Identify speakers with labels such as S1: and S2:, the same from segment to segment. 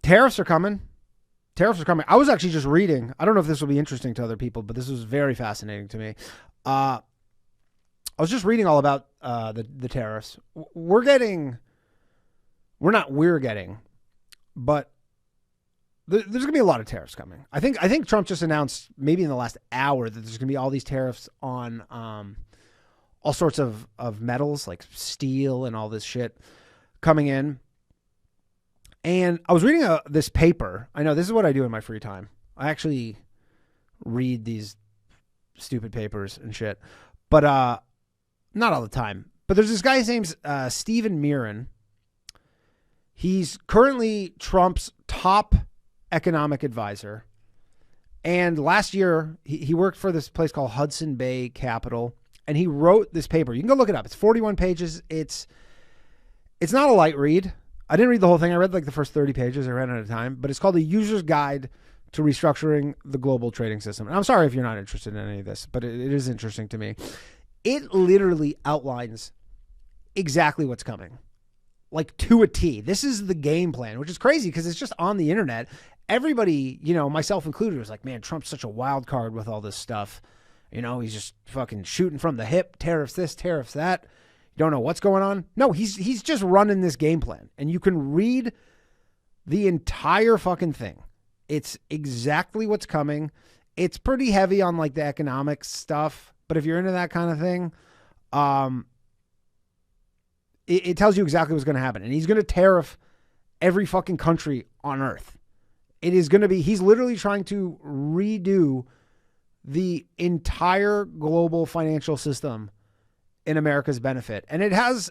S1: Tariffs are coming. Tariffs are coming. I was actually just reading. I don't know if this will be interesting to other people, but this was very fascinating to me. I was just reading all about the tariffs. But there's going to be a lot of tariffs coming. I think Trump just announced maybe in the last hour that there's going to be all these tariffs on all sorts of metals like steel and all this shit coming in. And I was reading this paper. I know this is what I do in my free time. I actually read these stupid papers and shit, but not all the time. But there's this guy, his name's Stephen Mirren. He's currently Trump's top economic advisor. And last year, he worked for this place called Hudson Bay Capital, and he wrote this paper. You can go look it up. It's 41 pages. It's not a light read. I didn't read the whole thing. I read like the first 30 pages. I ran out of time. But it's called A User's Guide to Restructuring the Global Trading System. And I'm sorry if you're not interested in any of this, but it is interesting to me. It literally outlines exactly what's coming, like to a T. This is the game plan, which is crazy because it's just on the internet. Everybody, myself included, was like, man, Trump's such a wild card with all this stuff. He's just fucking shooting from the hip, tariffs this, tariffs that. Don't know what's going on. No, he's just running this game plan, and you can read the entire fucking thing. It's exactly what's coming. It's pretty heavy on like the economic stuff, but if you're into that kind of thing, it tells you exactly what's going to happen. And he's going to tariff every fucking country on earth. He's literally trying to redo the entire global financial system in America's benefit. And it has,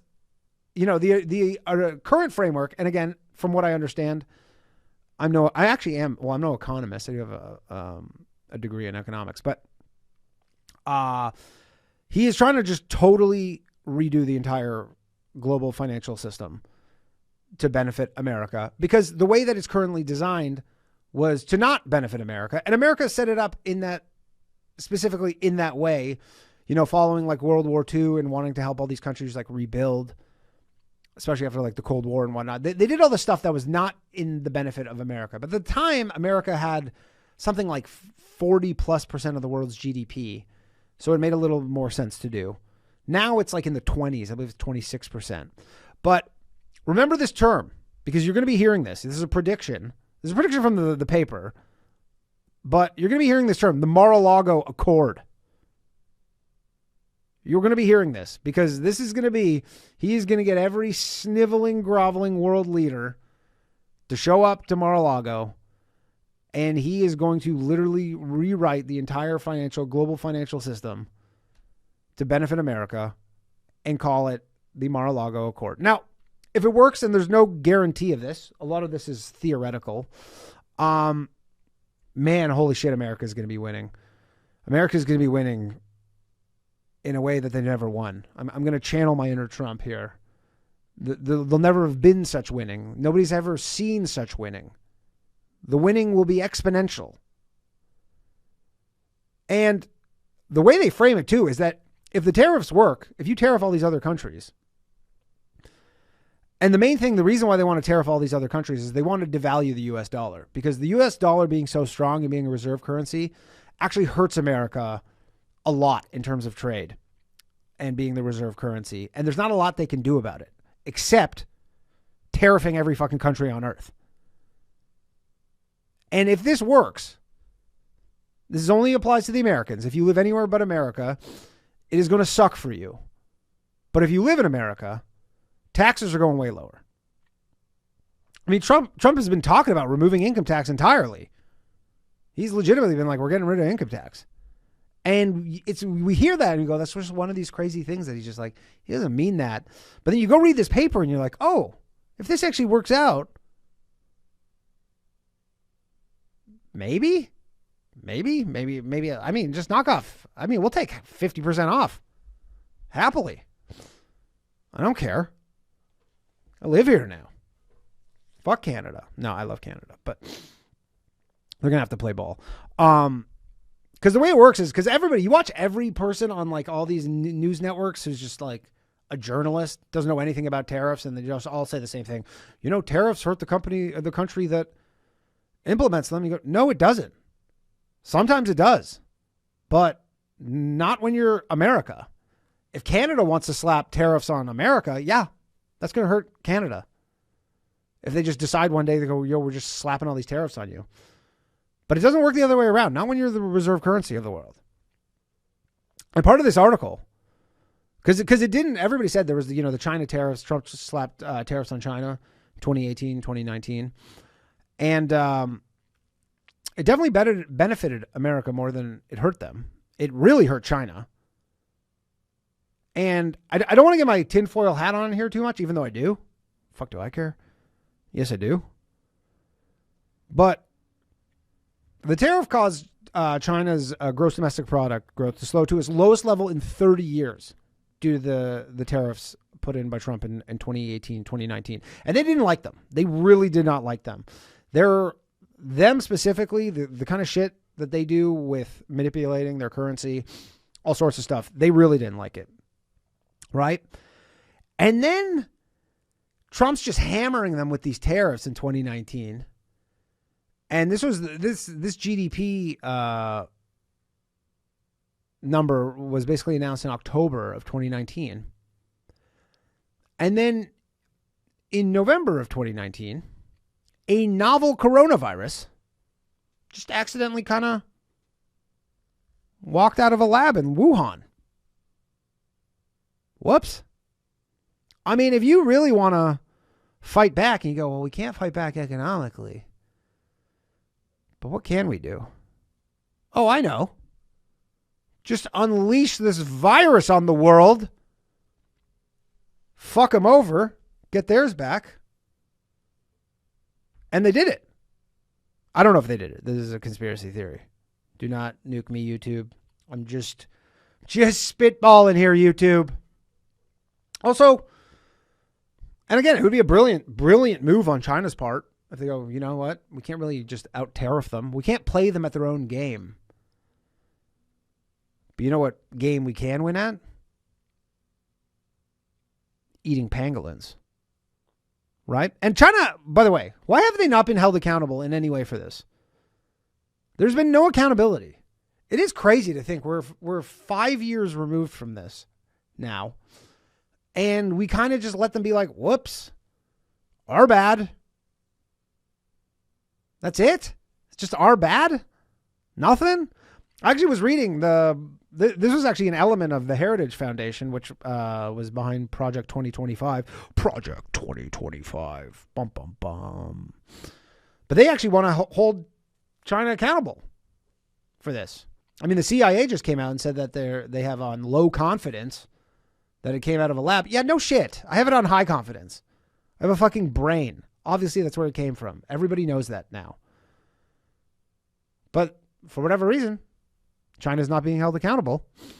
S1: the current framework. And again, from what I understand, I'm no economist. I do have a degree in economics, but he is trying to just totally redo the entire global financial system to benefit America, because the way that it's currently designed was to not benefit America. And America set it up specifically in that way, following like World War II and wanting to help all these countries like rebuild, especially after like the Cold War and whatnot. They did all the stuff that was not in the benefit of America. But at the time, America had something like 40+% of the world's GDP. So it made a little more sense to do. Now it's like in the 20s. I believe it's 26%. But remember this term, because you're going to be hearing this. This is a prediction. This is a prediction from the paper. But you're going to be hearing this term, the Mar-a-Lago Accord. You're going to be hearing this because this is going to be, he's going to get every sniveling, groveling world leader to show up to Mar-a-Lago, and he is going to literally rewrite the entire global financial system to benefit America and call it the Mar-a-Lago Accord. Now, if it works, and there's no guarantee of this, a lot of this is theoretical, man, holy shit, America is going to be winning. America is going to be winning in a way that they never won. I'm going to channel my inner Trump here. There'll never have been such winning. Nobody's ever seen such winning. The winning will be exponential. And the way they frame it too is that if the tariffs work, if you tariff all these other countries, and the reason why they want to tariff all these other countries is they want to devalue the US dollar, because the US dollar being so strong and being a reserve currency actually hurts America a lot in terms of trade and being the reserve currency. And there's not a lot they can do about it except tariffing every fucking country on earth. And if this works, this only applies to the Americans. If you live anywhere but America, it is going to suck for you. But if you live in America, taxes are going way lower. I mean, Trump has been talking about removing income tax entirely. He's legitimately been like, we're getting rid of income tax. And we hear that and we go, that's just one of these crazy things that he's just like, he doesn't mean that. But then you go read this paper and you're like, oh, if this actually works out, maybe. I mean, just knock off. I mean, we'll take 50% off. Happily. I don't care. I live here now. Fuck Canada. No, I love Canada, but they're going to have to play ball. Because the way it works is because you watch every person on like all these news networks who's just like a journalist, doesn't know anything about tariffs, and they just all say the same thing. Tariffs hurt the country that implements them. You go, no, it doesn't. Sometimes it does, but not when you're America. If Canada wants to slap tariffs on America, yeah, that's going to hurt Canada. If they just decide one day, they go, yo, we're just slapping all these tariffs on you. But it doesn't work the other way around, not when you're the reserve currency of the world. And part of this article, because it didn't, everybody said there was, the China tariffs, Trump just slapped tariffs on China 2018, 2019. And it definitely benefited America more than it hurt them. It really hurt China. And I don't want to get my tinfoil hat on here too much, even though I do. Fuck, do I care? Yes, I do. But the tariff caused China's gross domestic product growth to slow to its lowest level in 30 years due to the tariffs put in by Trump in 2018, 2019. And they didn't like them. They really did not like them. Them specifically, the kind of shit that they do with manipulating their currency, all sorts of stuff, they really didn't like it. Right? And then Trump's just hammering them with these tariffs in 2019. And this was this GDP number was basically announced in October of 2019. And then in November of 2019, a novel coronavirus just accidentally kind of walked out of a lab in Wuhan. Whoops. I mean, if you really want to fight back and you go, well, we can't fight back economically, but what can we do? Oh, I know. Just unleash this virus on the world. Fuck them over. Get theirs back. And they did it. I don't know if they did it. This is a conspiracy theory. Do not nuke me, YouTube. I'm just spitballing here, YouTube. Also, and again, it would be a brilliant move on China's part if they go, you know what? We can't really just out-tariff them. We can't play them at their own game. But you know what game we can win at? Eating pangolins. Right? And China, by the way, why have they not been held accountable in any way for this? There's been no accountability. It is crazy to think we're 5 years removed from this now. And we kind of just let them be like, whoops, our bad. That's it? It's just our bad? Nothing? I actually was reading this was actually an element of the Heritage Foundation, which was behind Project 2025. Project 2025. Bum, bum, bum. But they actually want to hold China accountable for this. I mean, the CIA just came out and said that they have on low confidence that it came out of a lab. Yeah, no shit. I have it on high confidence. I have a fucking brain. Obviously, that's where it came from. Everybody knows that now. But for whatever reason, China's not being held accountable.